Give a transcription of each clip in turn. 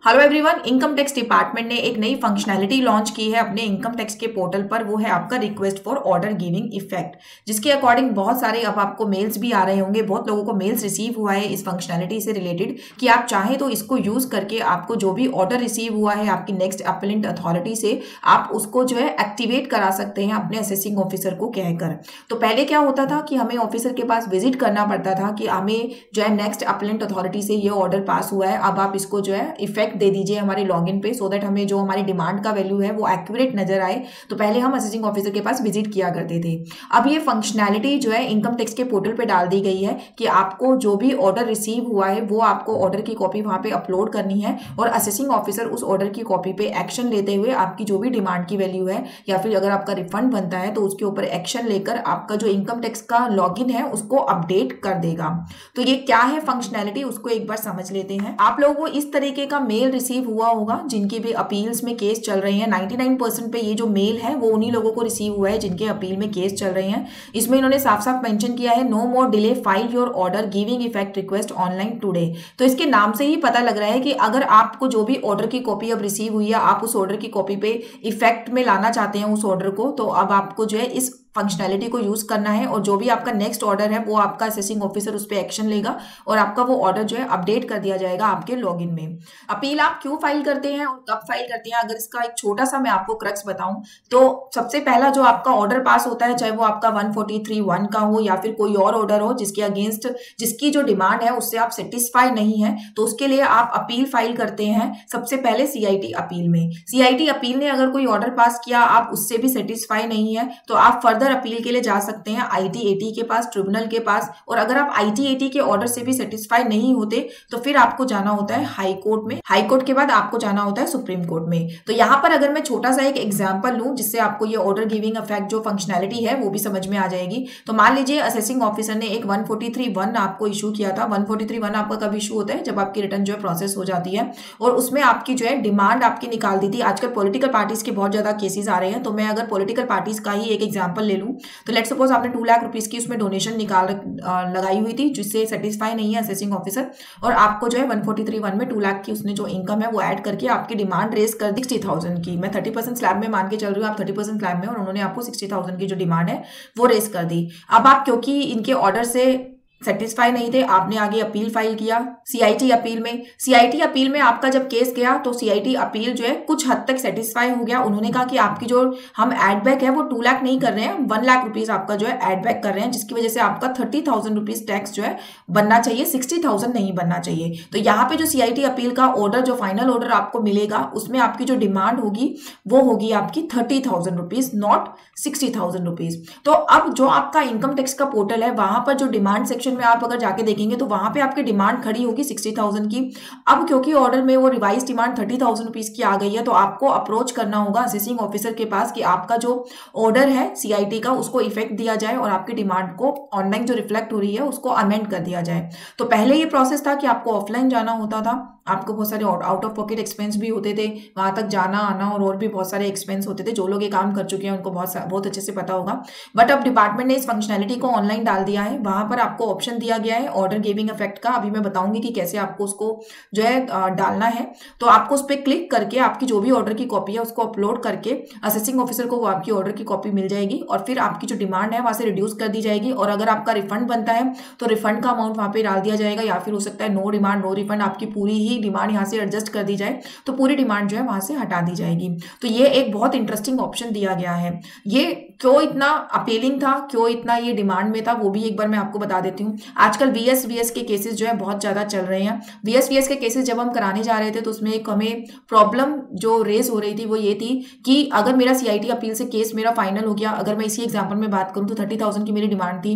Hello everyone, income tax department ने एक नई फंक्शनैलिटी लॉन्च की है अपने इनकम टैक्स के पोर्टल पर। वो है आपका request for order giving effect, जिसके अकॉर्डिंग बहुत सारे अब आपको मेल्स भी आ रहे होंगे। बहुत लोगों को मेल्स रिसीव हुआ है इस फंक्शनैलिटी से रिलेटेड कि आप चाहें तो इसको यूज करके आपको जो भी ऑर्डर रिसीव हुआ है आपकी नेक्स्ट अपीलेंट अथॉरिटी से, आप उसको जो है एक्टिवेट करा सकते हैं अपने असेसिंग ऑफिसर को कहकर। तो पहले क्या होता था कि हमें ऑफिसर के पास विजिट करना पड़ता था कि हमें जो है नेक्स्ट अपीलेंट अथॉरिटी से ये ऑर्डर पास हुआ है, अब आप इसको जो है इफेक्ट दे दीजिए हमारे लॉगिन पे, सो दैट हमें जो हमारी डिमांड का वैल्यू है वो एक्यूरेट नजर आए। तो पहले हम असेसिंग ऑफिसर के पास विजिट किया करते थे। अब ये फंक्शनैलिटी जो है इनकम टैक्स के पोर्टल पे डाल दी गई है कि आपको जो भी ऑर्डर रिसीव हुआ है वो आपको ऑर्डर की कॉपी वहां पे अपलोड करनी है और असेसिंग ऑफिसर उस ऑर्डर की कॉपी पे एक्शन लेते हुए आपकी जो भी डिमांड की वैल्यू है या फिर अगर आपका रिफंड बनता है तो उसके ऊपर एक्शन लेकर आपका जो इनकम टैक्स का लॉगिन है उसको अपडेट कर देगा। तो ये क्या है फंक्शनैलिटी, उसको एक बार समझ लेते हैं। आप लोगों को इस तरीके का मेल रिसीव हुआ होगा जिनकी भी अपील्स में केस चल रही है। 99% पे ये जो मेल है वो उन्हीं लोगों को रिसीव हुआ है जिनके अपील में केस चल रहे हैं। इसमें इन्होंने साफ साफ मेंशन किया है, no more delay, file your order giving effect request online today. तो इसके नाम से ही पता लग रहा है कि अगर आपको जो भी ऑर्डर की कॉपी अब रिसीव हुई है, आप उस ऑर्डर की कॉपी पे इफेक्ट में लाना चाहते हैं उस ऑर्डर को, तो अब आपको जो है इस फंक्शनैलिटी को यूज करना है और जो भी आपका नेक्स्ट ऑर्डर है वो आपका असेसिंग ऑफिसर उस पर एक्शन लेगा और आपका वो ऑर्डर जो है अपडेट कर दिया जाएगा आपके लॉगिन में। अपील आप क्यों फाइल करते हैं और कब फाइल करते हैं, अगर इसका एक छोटा सा मैं आपको क्रक्स बताऊं तो सबसे पहला जो आपका ऑर्डर पास होता है, चाहे वो आपका 143(1) का हो या फिर कोई और ऑर्डर हो जिसके अगेंस्ट जिसकी जो डिमांड है उससे आप सेटिस्फाई नहीं है, तो उसके लिए आप अपील फाइल करते हैं सबसे पहले सीआईटी अपील में। सीआईटी अपील ने अगर कोई ऑर्डर पास किया, आप उससे भी सेटिस्फाई नहीं है, तो आप फर्दर अपील के लिए जा सकते हैं आईटीएटी के पास, ट्रिब्यूनल के पास। और अगर आप आईटीएटी के ऑर्डर से भी सेटिस्फाई नहीं होते तो फिर आपको जाना होता है हाई कोर्ट में। हाई कोर्ट के बाद आपको जाना होता है सुप्रीम कोर्ट में। तो यहां पर अगर मैं छोटा सा एक एग्जांपल लूं जिससे आपको ये ऑर्डर गिविंग इफेक्ट जो फंक्शनैलिटी है वो भी समझ में आ जाएगी। तो मान लीजिए असेसिंग ऑफिसर ने एक 143(1) आपको इशू किया था। 143(1) आपका कब इशू होता है, जब आपकी रिटर्न जो है प्रोसेस हो जाती है और उसमें आपकी जो है डिमांड आपकी निकाल दी थी। आजकल पॉलिटिकल पार्टीज के बहुत ज्यादा केसेस आ रहे हैं, तो मैं अगर पॉलिटिकल पार्टीज का ही एक एग्जांपल ले लूं तो लेट सपोज आपने 2 लाख रुपीस की उसमें डोनेशन लगाई हुई थी जिससे सेटिस्फाई नहीं है असेसिंग ऑफिसर, और आपको जो है 143(1) में 2 लाख की उसने जो इनकम है वो ऐड करके आपकी डिमांड रेज कर दी 60,000 की। मैं 30% स्लैब में मान के चल रही हूँ, आप 30% स्लैब में, और उन्होंने आपको 60,000 की जो डिमांड है वो रेज कर दी। अब आप क्योंकि इनके ऑर्डर से सेटिस्फाई नहीं थे, आपने आगे अपील फाइल किया सीआईटी अपील में। सीआईटी अपील में आपका जब केस गया तो सीआईटी अपील जो है कुछ हद तक सेटिस्फाई हो गया। उन्होंने कहा कि आपकी जो हम एड बैक है वो 2 लाख नहीं कर रहे हैं, 1 लाख रुपीज आपका जो है एड बैक कर रहे हैं, जिसकी वजह से आपका 30,000 रुपीज टैक्स जो है बनना चाहिए, 60,000 नहीं बनना चाहिए। तो यहाँ पे जो सीआईटी अपील का ऑर्डर, जो फाइनल ऑर्डर आपको मिलेगा, उसमें आपकी जो डिमांड होगी वो होगी आपकी 30,000 रुपीज, नॉट 60,000 रुपीज। तो अब जो आपका इनकम टैक्स का पोर्टल है वहां पर जो डिमांड सेक्शन में आप अगर जाके देखेंगे तो वहां पे आपकी डिमांड खड़ी होगी 60,000 की। अब क्योंकि ऑर्डर में वो रिवाइज डिमांड 30,000 रुपीज की आ गई है, तो आपको अप्रोच करना होगा असेसिंग ऑफिसर के पास कि आपका जो ऑर्डर है सीआईटी का उसको इफेक्ट दिया जाए और आपकी डिमांड को ऑनलाइन जो रिफ्लेक्ट हो रही है उसको अमेंड कर दिया जाए। तो पहले ये प्रोसेस था कि आपको ऑफलाइन जाना होता था, आपको बहुत सारे आउट ऑफ पॉकेट एक्सपेंस भी होते थे, वहां तक जाना आना और भी बहुत सारे एक्सपेंस होते थे। जो लोग ये काम कर चुके हैं उनको बहुत अच्छे से पता होगा। बट अब डिपार्टमेंट ने इस फंक्शनैलिटी को ऑनलाइन डाल दिया है, वहां पर आपको ऑप्शन दिया गया है ऑर्डर गिविंग इफेक्ट का। अभी मैं बताऊंगी कि कैसे आपको उसको जो है डालना है। तो आपको उस पर क्लिक करके आपकी जो भी ऑर्डर की कॉपी है उसको अपलोड करके असेसिंग ऑफिसर को वो आपकी ऑर्डर की कॉपी मिल जाएगी और फिर आपकी जो डिमांड है वहां से रिड्यूस कर दी जाएगी। और अगर आपका रिफंड बनता है तो रिफंड का अमाउंट वहां पे डाल दिया जाएगा, या फिर हो सकता है नो डिमांड नो रिफंड, आपकी पूरी ही डिमांड यहाँ से एडजस्ट कर दी जाए तो पूरी डिमांड जो है वहां से हटा दी जाएगी। तो ये एक बहुत इंटरेस्टिंग ऑप्शन दिया गया है। ये क्यों इतना अपीलिंग था, क्यों इतना ये डिमांड में था, वो भी एक बार मैं आपको बता देती हूँ। आजकल वीएस के केसेस जो है बहुत ज्यादा चल रहे हैं। वीएस के केसेस जब हम कराने जा रहे थे तो उसमें एक हमें प्रॉब्लम जो रेज हो रही थी वो ये थी कि अगर मेरा सीआईटी अपील से केस मेरा फाइनल हो गया, अगर मैं इसी एग्जाम्पल में बात करूं तो 30,000 की मेरी डिमांड थी,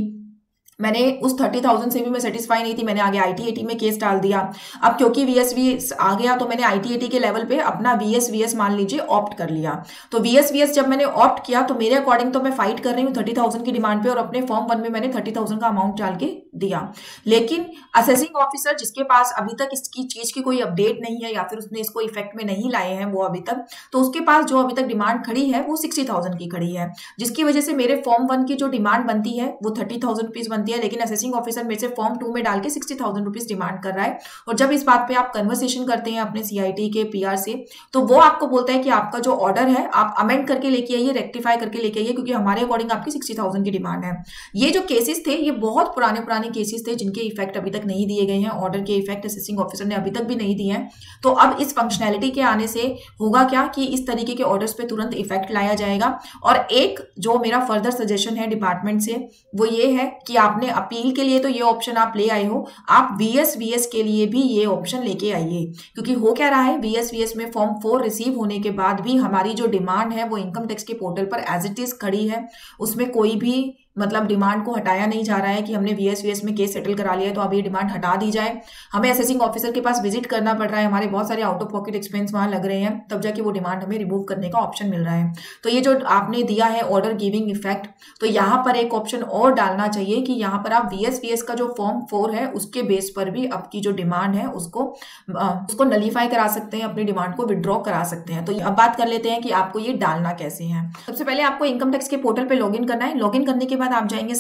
मैंने उस 30,000 से भी मैं सेटिस्फाई नहीं थी, मैंने आगे आईटीएटी में केस डाल दिया। अब क्योंकि वीएस आ गया तो मैंने आईटीएटी के लेवल पे अपना वीएस मान लीजिए ऑप्ट कर लिया। तो वीएस जब मैंने ऑप्ट किया तो मेरे अकॉर्डिंग तो मैं फाइट कर रही हूँ 30,000 की डिमांड पे और अपने फॉर्म 1 में मैंने 30,000 का अमाउंट डाल के दिया। लेकिन असेसिंग ऑफिसर जिसके पास अभी तक इसकी चीज की कोई अपडेट नहीं है या फिर उसने इसको इफेक्ट में नहीं लाए हैं वो अभी तक, तो उसके पास जो अभी तक डिमांड खड़ी है वो 60,000 की खड़ी है, जिसकी वजह से मेरे फॉर्म 1 की जो डिमांड बनती है वो 30,000 रुपीज बनती बनती है, लेकिन असेसिंग ऑफिसर मेरे से फॉर्म 2 में डाल के 60,000 रुपीज डिमांड कर रहा है। और जब इस बात पे आप कन्वर्सेशन करते हैं अपने CIT के PR से, तो वो आपको बोलता है कि आपका जो ऑर्डर है आप अमेंड करके लेके आइए, रेक्टिफाई करके लेके आइए, क्योंकि हमारे अकॉर्डिंग आपकी 60,000 की डिमांड है। ये जो केसेस थे ये बहुत पुराने केसेस थे जिनके इफेक्ट अभी तक नहीं दिए गए हैं, ऑर्डर के इफेक्ट असेसिंग ऑफिसर ने अभी तक भी नहीं दिए हैं। तो अब इस फंक्शनैलिटी के आने से होगा क्या कि इस तरीके के ऑर्डर्स पे तुरंत इफेक्ट लाया जाएगा। और एक जो मेरा फर्दर सजेशन है डिपार्टमेंट से वो ये है कि आपने अपील के लिए तो ये ऑप्शन आप ले आए हो, आप VS के लिए भी ये ऑप्शन लेके आइए। क्योंकि हो क्या रहा है, VS में फॉर्म 4 रिसीव होने के बाद भी हमारी जो डिमांड है वो इनकम टैक्स के पोर्टल पर एज इट इज खड़ी है। उसमें कोई भी मतलब डिमांड को हटाया नहीं जा रहा है कि हमने VS में केस सेटल करा लिया है तो अब ये डिमांड हटा दी जाए। हमें असेसिंग ऑफिसर के पास विजिट करना पड़ रहा है, हमारे बहुत सारे आउट ऑफ पॉकेट एक्सपेंस वहां लग रहे हैं, तब जाके वो डिमांड हमें रिमूव करने का ऑप्शन मिल रहा है। तो ये जो आपने दिया है ऑर्डर गिविंग इफेक्ट, तो यहाँ पर एक ऑप्शन और डालना चाहिए कि यहाँ पर आप VS का जो फॉर्म 4 है उसके बेस पर भी आपकी जो डिमांड है उसको नलीफाई करा सकते हैं, अपनी डिमांड को विड्रॉ करा सकते हैं। तो अब बात कर लेते हैं कि आपको ये डालना कैसे है। सबसे पहले आपको इनकम टैक्स के पोर्टल पे लॉगिन करना है। लॉगिन करने के बाद आप जाएंगे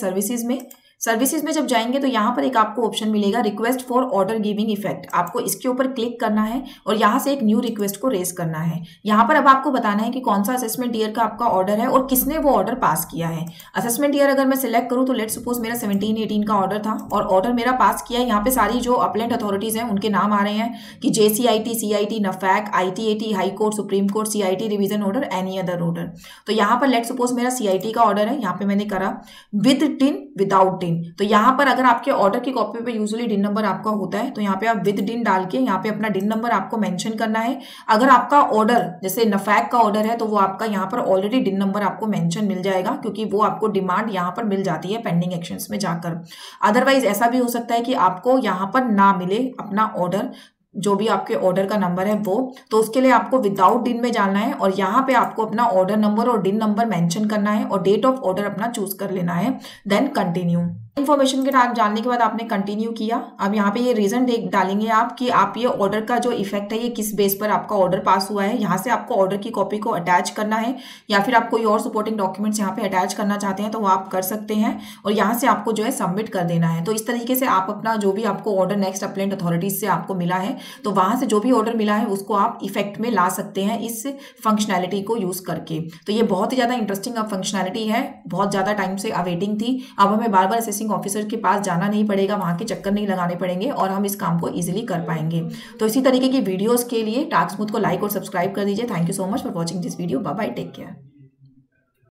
सर्विसेज में जब जाएंगे तो यहाँ पर एक आपको ऑप्शन मिलेगा request for order giving effect. आपको इसके ऊपर क्लिक करना है और यहाँ से एक न्यू रिक्वेस्ट को रेज करना है। यहाँ पर अब आपको बताना है कि कौन सा असेसमेंट ईयर का आपका ऑर्डर है और किसने वो ऑर्डर पास किया है। असेसमेंट ईयर अगर मैं सिलेक्ट करूँ तो लेट सपोज मेरा 17-18 का ऑर्डर था और ऑर्डर मेरा पास किया है। यहाँ पे सारी जो अपलेंट अथॉरिटीज हैं उनके नाम आ रहे हैं कि JCIT, CIT, NAFAC, ITAT, high court, supreme court, CIT revision order, any other order. तो यहाँ पर लेट सपोज मेरा CIT का ऑर्डर है, यहाँ पे मैंने करा विद डिन विदाउट डिन। तो यहाँ पर अगर आपके ऑर्डर की कॉपी पे यूजुअली डिन नंबर आपका होता है तो यहाँ पे आप विद डिन डाल के यहाँ पे अपना डिन नंबर आपको मेंशन करना है। अगर आपका ऑर्डर जैसे नफैक का ऑर्डर है तो वो आपका यहाँ पर ऑलरेडी डिन नंबर आपको मेंशन मिल जाएगा, क्योंकि वो आपको डिमांड यहाँ पर मिल जाती है पेंडिंग एक्शंस में जाकर। अदरवाइज ऐसा भी हो सकता है कि आपको यहाँ पर ना मिले अपना ऑर्डर, जो भी आपके ऑर्डर का नंबर है वो, तो उसके लिए आपको विदाउट डिन में जाना है और यहाँ पे आपको अपना ऑर्डर नंबर और डिन नंबर मेंशन करना है और डेट ऑफ ऑर्डर अपना चूज कर लेना है। Then continue. इन्फॉर्मेशन के जानने के बाद आपने कंटिन्यू किया। अब यहाँ पे ये रीजन डालेंगे आप कि आप ये ऑर्डर का जो इफेक्ट है ये किस बेस पर आपका ऑर्डर पास हुआ है। यहाँ से आपको ऑर्डर की कॉपी को अटैच करना है या फिर आप कोई और सपोर्टिंग डॉक्यूमेंट्स यहाँ पे अटैच करना चाहते हैं तो वो आप कर सकते हैं और यहाँ से आपको जो है सबमिट कर देना है। तो इस तरीके से आप अपना जो भी आपको ऑर्डर नेक्स्ट अपलेंट अथॉरिटीज से आपको मिला है तो वहां से जो भी ऑर्डर मिला है उसको आप इफेक्ट में ला सकते हैं इस फंक्शनैलिटी को यूज करके। तो ये बहुत ही ज्यादा इंटरेस्टिंग अब फंक्शनैलिटी है, बहुत ज्यादा टाइम से अवेटिंग थी। अब हमें बार बार असेसिंग ऑफिसर के पास जाना नहीं पड़ेगा, वहां के चक्कर नहीं लगाने पड़ेंगे और हम इस काम को इजीली कर पाएंगे। तो इसी तरीके की वीडियोस के लिए टास्क स्मूथ को लाइक और सब्सक्राइब कर दीजिए। Thank you so much for watching this video. Bye bye, take care.